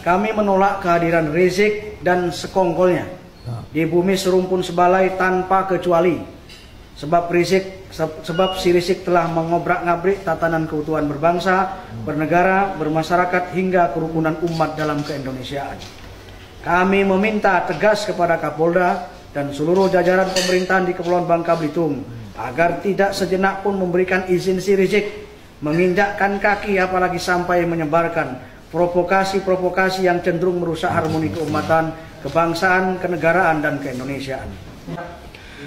Kami menolak kehadiran Rizik dan sekongkolnya di bumi serumpun sebalai tanpa kecuali. Sebab si Rizik telah mengobrak-ngabrik tatanan keutuhan berbangsa, bernegara, bermasyarakat hingga kerukunan umat dalam keindonesiaan. Kami meminta tegas kepada Kapolda dan seluruh jajaran pemerintahan di Kepulauan Bangka Belitung agar tidak sejenak pun memberikan izin si Rizik menginjakkan kaki apalagi sampai menyebarkan provokasi-provokasi yang cenderung merusak harmoni keumatan, kebangsaan, kenegaraan, dan keindonesiaan.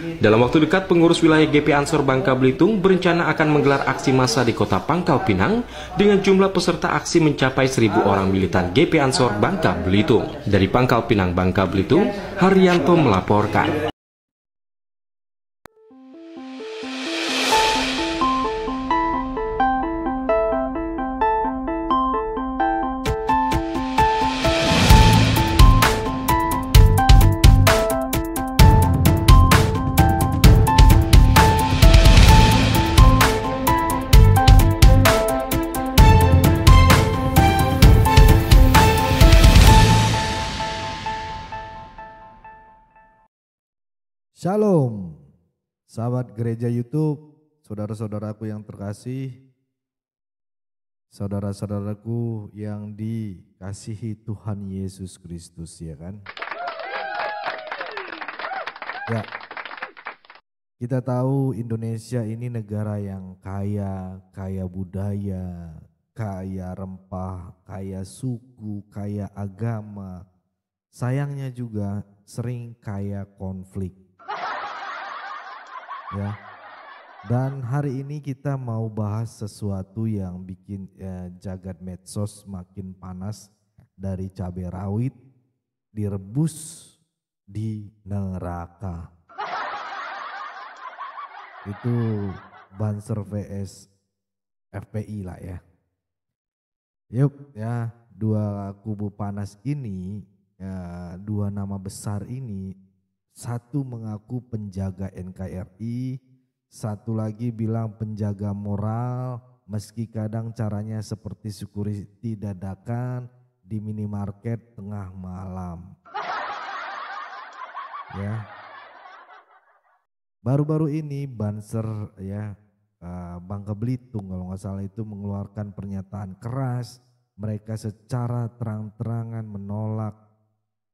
Dalam waktu dekat, pengurus wilayah GP Ansor Bangka Belitung berencana akan menggelar aksi massa di kota Pangkal Pinang dengan jumlah peserta aksi mencapai 1.000 orang militan GP Ansor Bangka Belitung. Dari Pangkal Pinang, Bangka Belitung, Haryanto melaporkan. Shalom, sahabat gereja YouTube, saudara-saudaraku yang terkasih, saudara-saudaraku yang dikasihi Tuhan Yesus Kristus, ya kan? Ya, kita tahu Indonesia ini negara yang kaya, kaya budaya, kaya rempah, kaya suku, kaya agama. Sayangnya juga sering kaya konflik. Ya, dan hari ini kita mau bahas sesuatu yang bikin jagat medsos makin panas, dari cabai rawit direbus di neraka. Itu Banser vs FPI lah ya. Yuk ya, dua kubu panas ini, dua nama besar ini, satu mengaku penjaga NKRI, satu lagi bilang penjaga moral, meski kadang caranya seperti security dadakan di minimarket tengah malam. Ya, baru-baru ini Banser ya, Bangka Belitung kalau nggak salah itu mengeluarkan pernyataan keras. Mereka secara terang-terangan menolak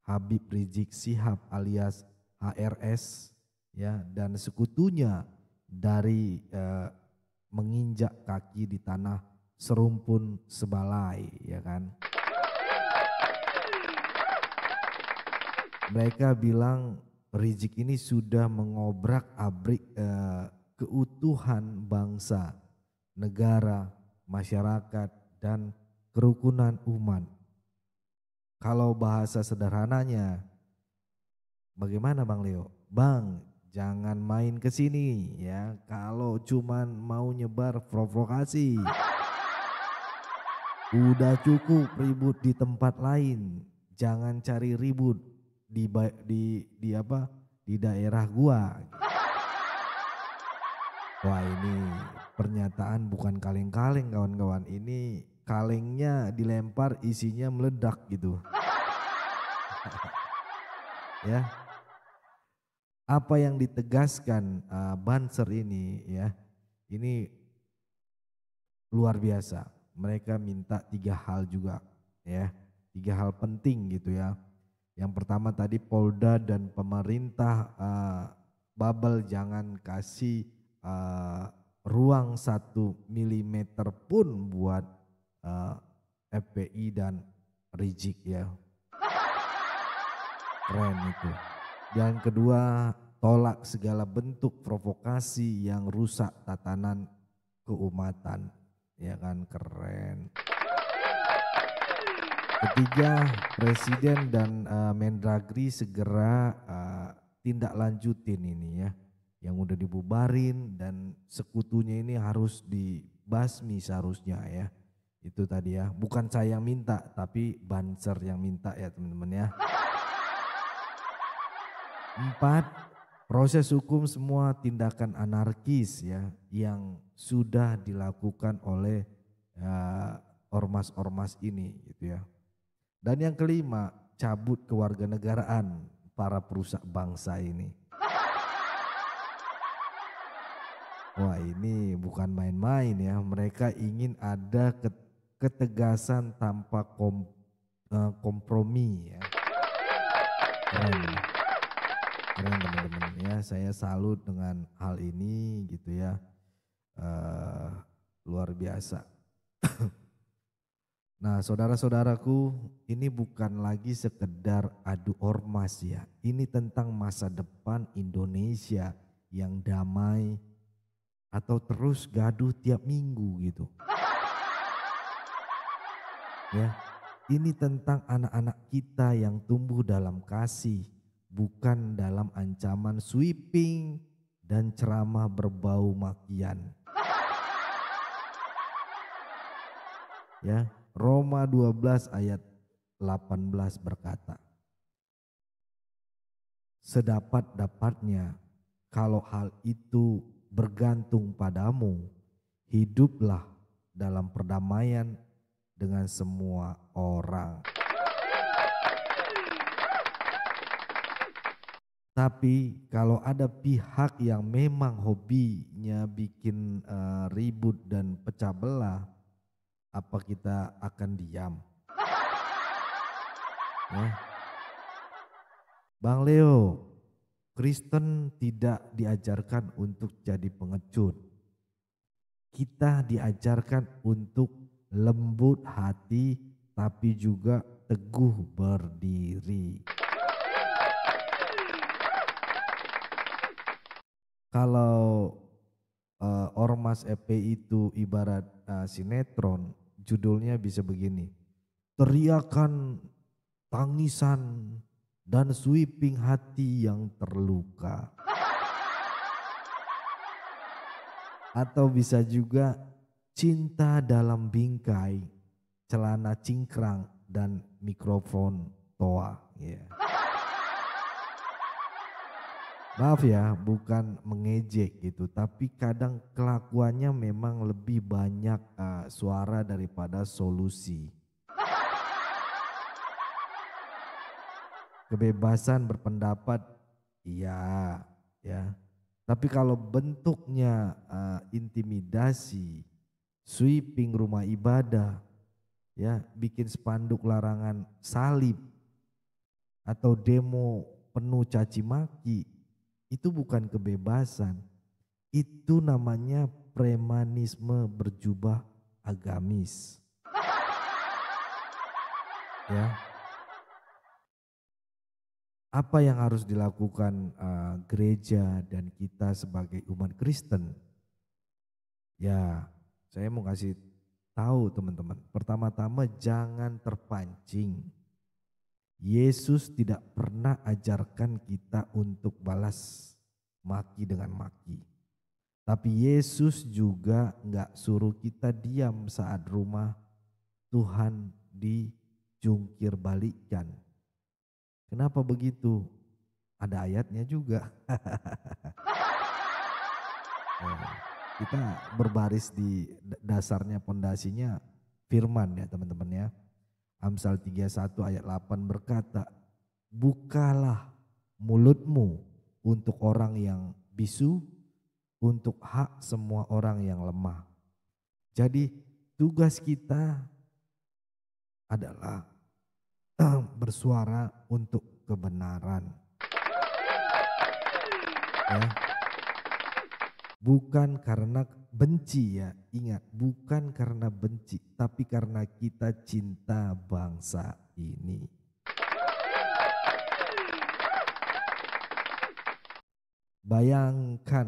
Habib Rizik Syihab alias HRS ya, dan sekutunya dari menginjak kaki di tanah serumpun sebalai, ya kan. Mereka bilang Rizik ini sudah mengobrak-abrik keutuhan bangsa, negara, masyarakat, dan kerukunan umat. Kalau bahasa sederhananya, bagaimana Bang Leo? Bang, jangan main ke sini ya kalau cuman mau nyebar provokasi. Udah cukup ribut di tempat lain, jangan cari ribut di daerah gua. Wah, ini pernyataan bukan kaleng-kaleng kawan-kawan, ini kalengnya dilempar isinya meledak gitu. Ya. Apa yang ditegaskan Banser ini ya, ini luar biasa. Mereka minta 3 hal juga ya, 3 hal penting gitu ya. Yang pertama tadi Polda dan pemerintah Babel jangan kasih ruang 1 milimeter pun buat FPI dan Rizik ya. Keren itu. Yang kedua, tolak segala bentuk provokasi yang rusak tatanan keumatan. Ya kan, keren. Ketiga, Presiden dan Mendagri segera tindak lanjutin ini ya. Yang udah dibubarin dan sekutunya ini harus dibasmi seharusnya ya. Itu tadi ya, bukan saya yang minta tapi Banser yang minta ya teman-teman ya. 4, proses hukum semua tindakan anarkis ya yang sudah dilakukan oleh ormas-ormas ini gitu ya. Dan yang kelima, cabut kewarganegaraan para perusak bangsa ini. Wah, ini bukan main-main ya. Mereka ingin ada ketegasan tanpa kompromi ya. Keren. Keren teman-teman ya. Saya salut dengan hal ini gitu ya. Luar biasa. Nah, saudara-saudaraku, ini bukan lagi sekedar adu ormas ya. Ini tentang masa depan Indonesia yang damai atau terus gaduh tiap minggu gitu. Ya, ini tentang anak-anak kita yang tumbuh dalam kasih, bukan dalam ancaman sweeping dan ceramah berbau makian. Ya, Roma 12 ayat 18 berkata, sedapat-dapatnya kalau hal itu bergantung padamu, hiduplah dalam perdamaian dengan semua orang. Tapi kalau ada pihak yang memang hobinya bikin ribut dan pecah belah, apa kita akan diam? Ya. Bang Leo, Kristen tidak diajarkan untuk jadi pengecut. Kita diajarkan untuk lembut hati tapi juga teguh berdiri. Kalau ormas FPI itu ibarat sinetron, judulnya bisa begini. Teriakan, tangisan, dan sweeping hati yang terluka. Atau bisa juga cinta dalam bingkai, celana cingkrang, dan mikrofon toa. Yeah. Maaf ya, bukan mengejek gitu, tapi kadang kelakuannya memang lebih banyak suara daripada solusi. Kebebasan berpendapat, iya, ya. Tapi kalau bentuknya intimidasi, sweeping rumah ibadah, ya, bikin spanduk larangan salib, atau demo penuh caci maki, itu bukan kebebasan. Itu namanya premanisme berjubah agamis. Ya. Apa yang harus dilakukan gereja dan kita sebagai umat Kristen? Ya, saya mau kasih tahu teman-teman. Pertama-tama jangan terpancing. Yesus tidak pernah ajarkan kita untuk balas maki dengan maki. Tapi Yesus juga enggak suruh kita diam saat rumah Tuhan dijungkir balikkan. Kenapa begitu? Ada ayatnya juga. Kita berbaris di dasarnya, pondasinya firman ya teman-teman ya. Amsal 31 ayat 8 berkata, bukalah mulutmu untuk orang yang bisu, untuk hak semua orang yang lemah. Jadi tugas kita adalah bersuara untuk kebenaran. Ya. Bukan karena benci ya, ingat, bukan karena benci, tapi karena kita cinta bangsa ini. Bayangkan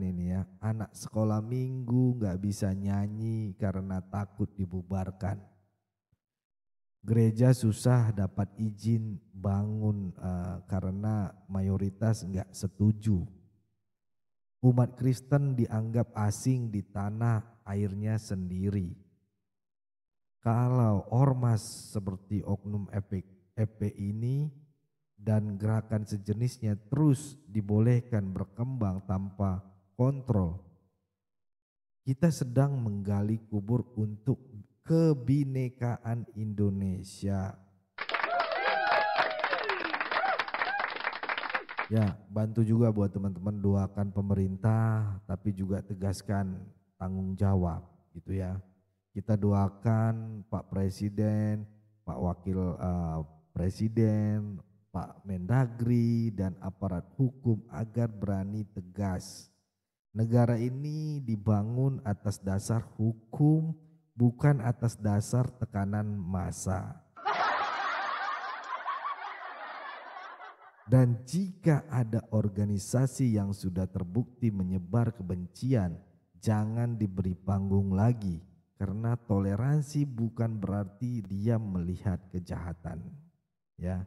ini ya, anak sekolah minggu gak bisa nyanyi karena takut dibubarkan. Gereja susah dapat izin bangun karena mayoritas enggak setuju. Umat Kristen dianggap asing di tanah airnya sendiri. Kalau ormas seperti oknum FPI ini dan gerakan sejenisnya terus dibolehkan berkembang tanpa kontrol, kita sedang menggali kubur untuk kebinekaan Indonesia. Ya, bantu juga buat teman-teman doakan pemerintah, tapi juga tegaskan tanggung jawab gitu ya. Kita doakan Pak Presiden, Pak Wakil Presiden, Pak Mendagri dan aparat hukum agar berani tegas. Negara ini dibangun atas dasar hukum, bukan atas dasar tekanan massa. Dan jika ada organisasi yang sudah terbukti menyebar kebencian, jangan diberi panggung lagi, karena toleransi bukan berarti dia melihat kejahatan. Ya,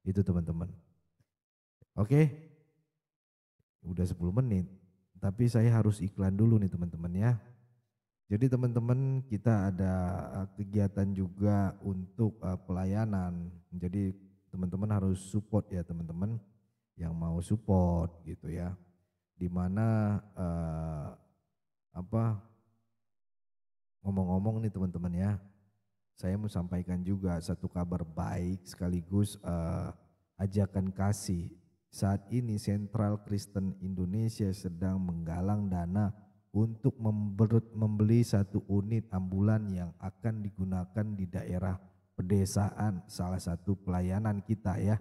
itu teman-teman. Oke, udah 10 menit, tapi saya harus iklan dulu nih teman-teman ya. Jadi teman-teman, kita ada kegiatan juga untuk pelayanan. Jadi teman-teman harus support ya teman-teman yang mau support gitu ya. Dimana ngomong-ngomong nih teman-teman ya, saya mau sampaikan juga satu kabar baik sekaligus ajakan kasih. Saat ini Sentral Kristen Indonesia sedang menggalang dana untuk membeli satu unit ambulan yang akan digunakan di daerah pedesaan, salah satu pelayanan kita ya.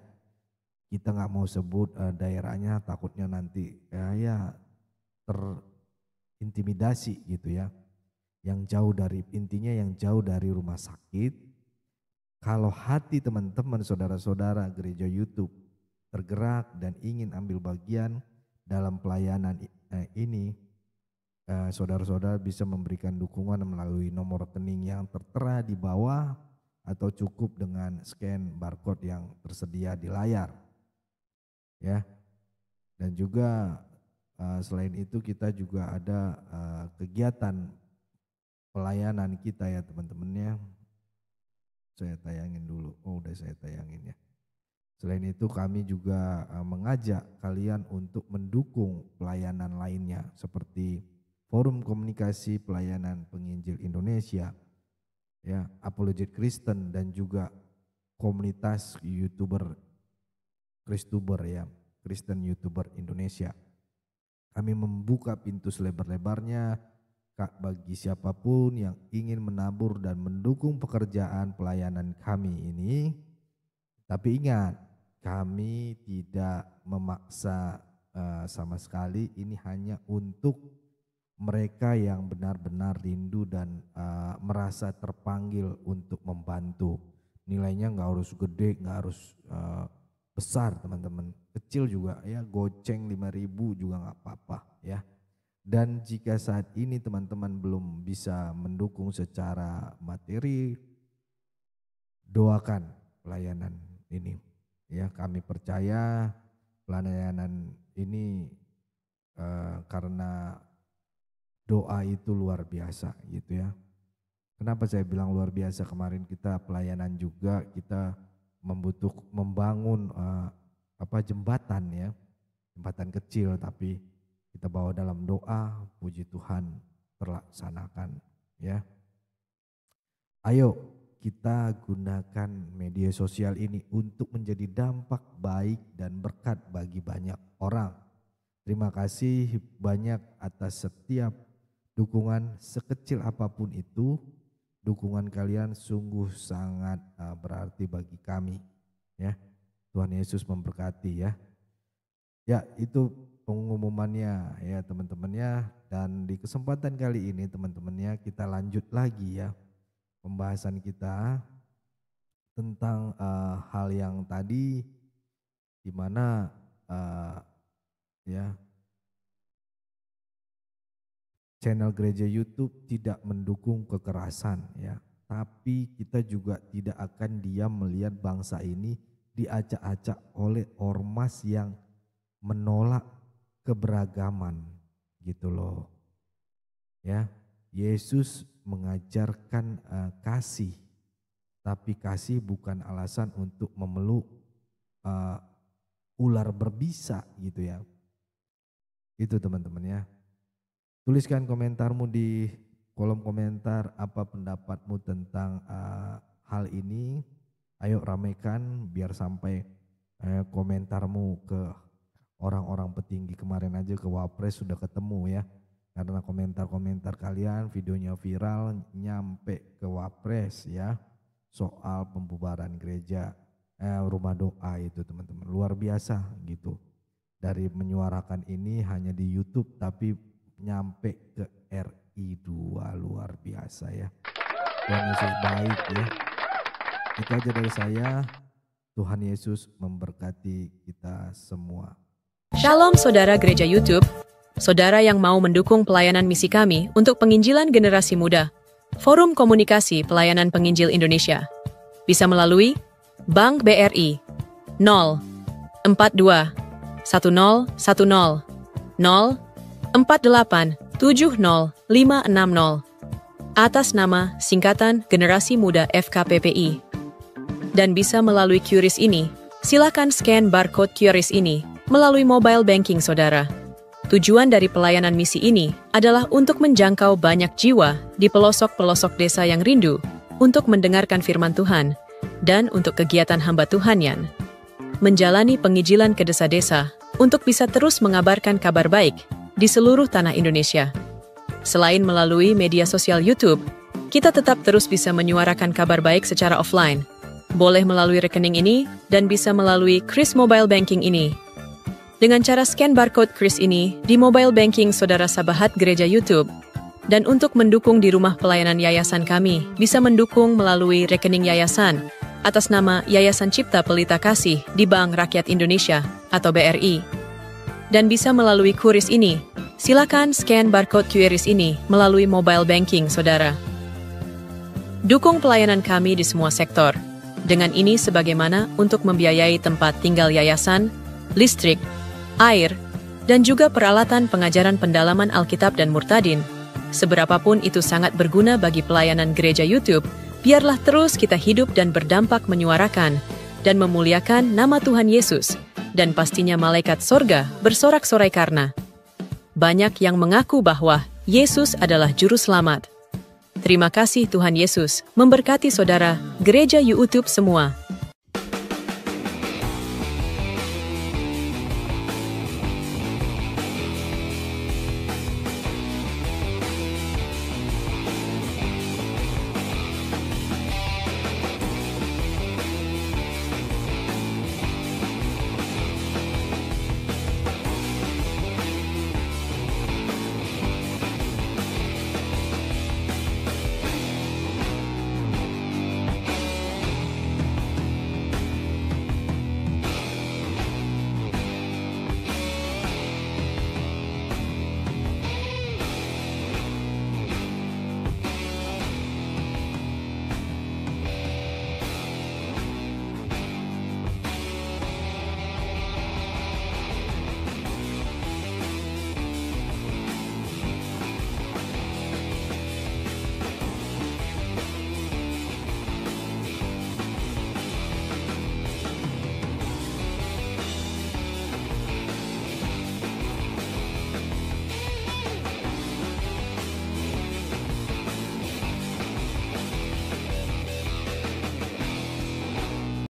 Kita nggak mau sebut daerahnya, takutnya nanti ya terintimidasi gitu ya. Yang jauh dari, intinya yang jauh dari rumah sakit. Kalau hati teman-teman saudara-saudara gereja YouTube tergerak dan ingin ambil bagian dalam pelayanan ini, saudara-saudara bisa memberikan dukungan melalui nomor rekening yang tertera di bawah atau cukup dengan scan barcode yang tersedia di layar ya. Dan juga selain itu kita juga ada kegiatan pelayanan kita ya teman-temannya. Saya tayangin dulu. Oh, udah saya tayangin ya. Selain itu kami juga mengajak kalian untuk mendukung pelayanan lainnya seperti Forum Komunikasi Pelayanan Penginjil Indonesia, ya, Apologet Kristen, dan juga komunitas YouTuber Kristuber ya, Kristen YouTuber Indonesia. Kami membuka pintu selebar-lebarnya bagi siapapun yang ingin menabur dan mendukung pekerjaan pelayanan kami ini. Tapi ingat, kami tidak memaksa sama sekali, ini hanya untuk mereka yang benar-benar rindu dan merasa terpanggil untuk membantu. Nilainya nggak harus gede, nggak harus besar teman-teman, kecil juga ya, goceng 5.000 juga nggak apa-apa ya. Dan jika saat ini teman-teman belum bisa mendukung secara materi, doakan pelayanan ini ya. Kami percaya pelayanan ini karena doa itu luar biasa gitu ya. Kenapa saya bilang luar biasa? Kemarin kita pelayanan juga, kita membangun jembatan ya, jembatan kecil tapi kita bawa dalam doa, puji Tuhan terlaksanakan ya. Ayo kita gunakan media sosial ini untuk menjadi dampak baik dan berkat bagi banyak orang. Terima kasih banyak atas setiap dukungan sekecil apapun itu. Dukungan kalian sungguh sangat berarti bagi kami ya. Tuhan Yesus memberkati ya. Ya, itu pengumumannya ya teman-temannya. Dan di kesempatan kali ini teman-temannya kita lanjut lagi ya pembahasan kita tentang hal yang tadi, di mana ya channel gereja YouTube tidak mendukung kekerasan ya, tapi kita juga tidak akan diam melihat bangsa ini diacak-acak oleh ormas yang menolak keberagaman gitu loh ya. Yesus mengajarkan kasih, tapi kasih bukan alasan untuk memeluk ular berbisa gitu ya. Itu teman-teman ya. Tuliskan komentarmu di kolom komentar apa pendapatmu tentang hal ini. Ayo ramaikan biar sampai komentarmu ke orang-orang petinggi. Kemarin aja ke Wapres sudah ketemu ya. Karena komentar-komentar kalian videonya viral nyampe ke Wapres ya. Soal pembubaran gereja rumah doa itu teman-teman. Luar biasa gitu. Dari menyuarakan ini hanya di YouTube tapi nyampe ke RI2, luar biasa ya. Tuhan Yesus baik ya. Itu aja dari saya. Tuhan Yesus memberkati kita semua. Shalom saudara gereja YouTube, saudara yang mau mendukung pelayanan misi kami untuk penginjilan generasi muda, Forum Komunikasi Pelayanan Penginjil Indonesia, bisa melalui Bank BRI 042 1010 048 70560 atas nama singkatan Generasi Muda FKPPI. Dan bisa melalui QRIS ini, silakan scan barcode QRIS ini melalui mobile banking saudara. Tujuan dari pelayanan misi ini adalah untuk menjangkau banyak jiwa di pelosok-pelosok desa yang rindu untuk mendengarkan firman Tuhan dan untuk kegiatan hamba Tuhan menjalani penginjilan ke desa-desa untuk bisa terus mengabarkan kabar baik di seluruh tanah Indonesia. Selain melalui media sosial YouTube, kita tetap terus bisa menyuarakan kabar baik secara offline. Boleh melalui rekening ini dan bisa melalui QRIS Mobile Banking ini. Dengan cara scan barcode QRIS ini di mobile banking saudara sahabat gereja YouTube. Dan untuk mendukung di rumah pelayanan yayasan kami, bisa mendukung melalui rekening yayasan atas nama Yayasan Cipta Pelita Kasih di Bank Rakyat Indonesia atau BRI. Dan bisa melalui QRIS ini, silakan scan barcode QRIS ini melalui mobile banking saudara. Dukung pelayanan kami di semua sektor. Dengan ini sebagaimana untuk membiayai tempat tinggal yayasan, listrik, air, dan juga peralatan pengajaran pendalaman Alkitab dan Murtadin. Seberapapun itu sangat berguna bagi pelayanan gereja YouTube, biarlah terus kita hidup dan berdampak menyuarakan dan memuliakan nama Tuhan Yesus. Dan pastinya malaikat sorga bersorak-sorai karena banyak yang mengaku bahwa Yesus adalah Juru Selamat. Terima kasih Tuhan Yesus, memberkati saudara, gereja YouTube semua.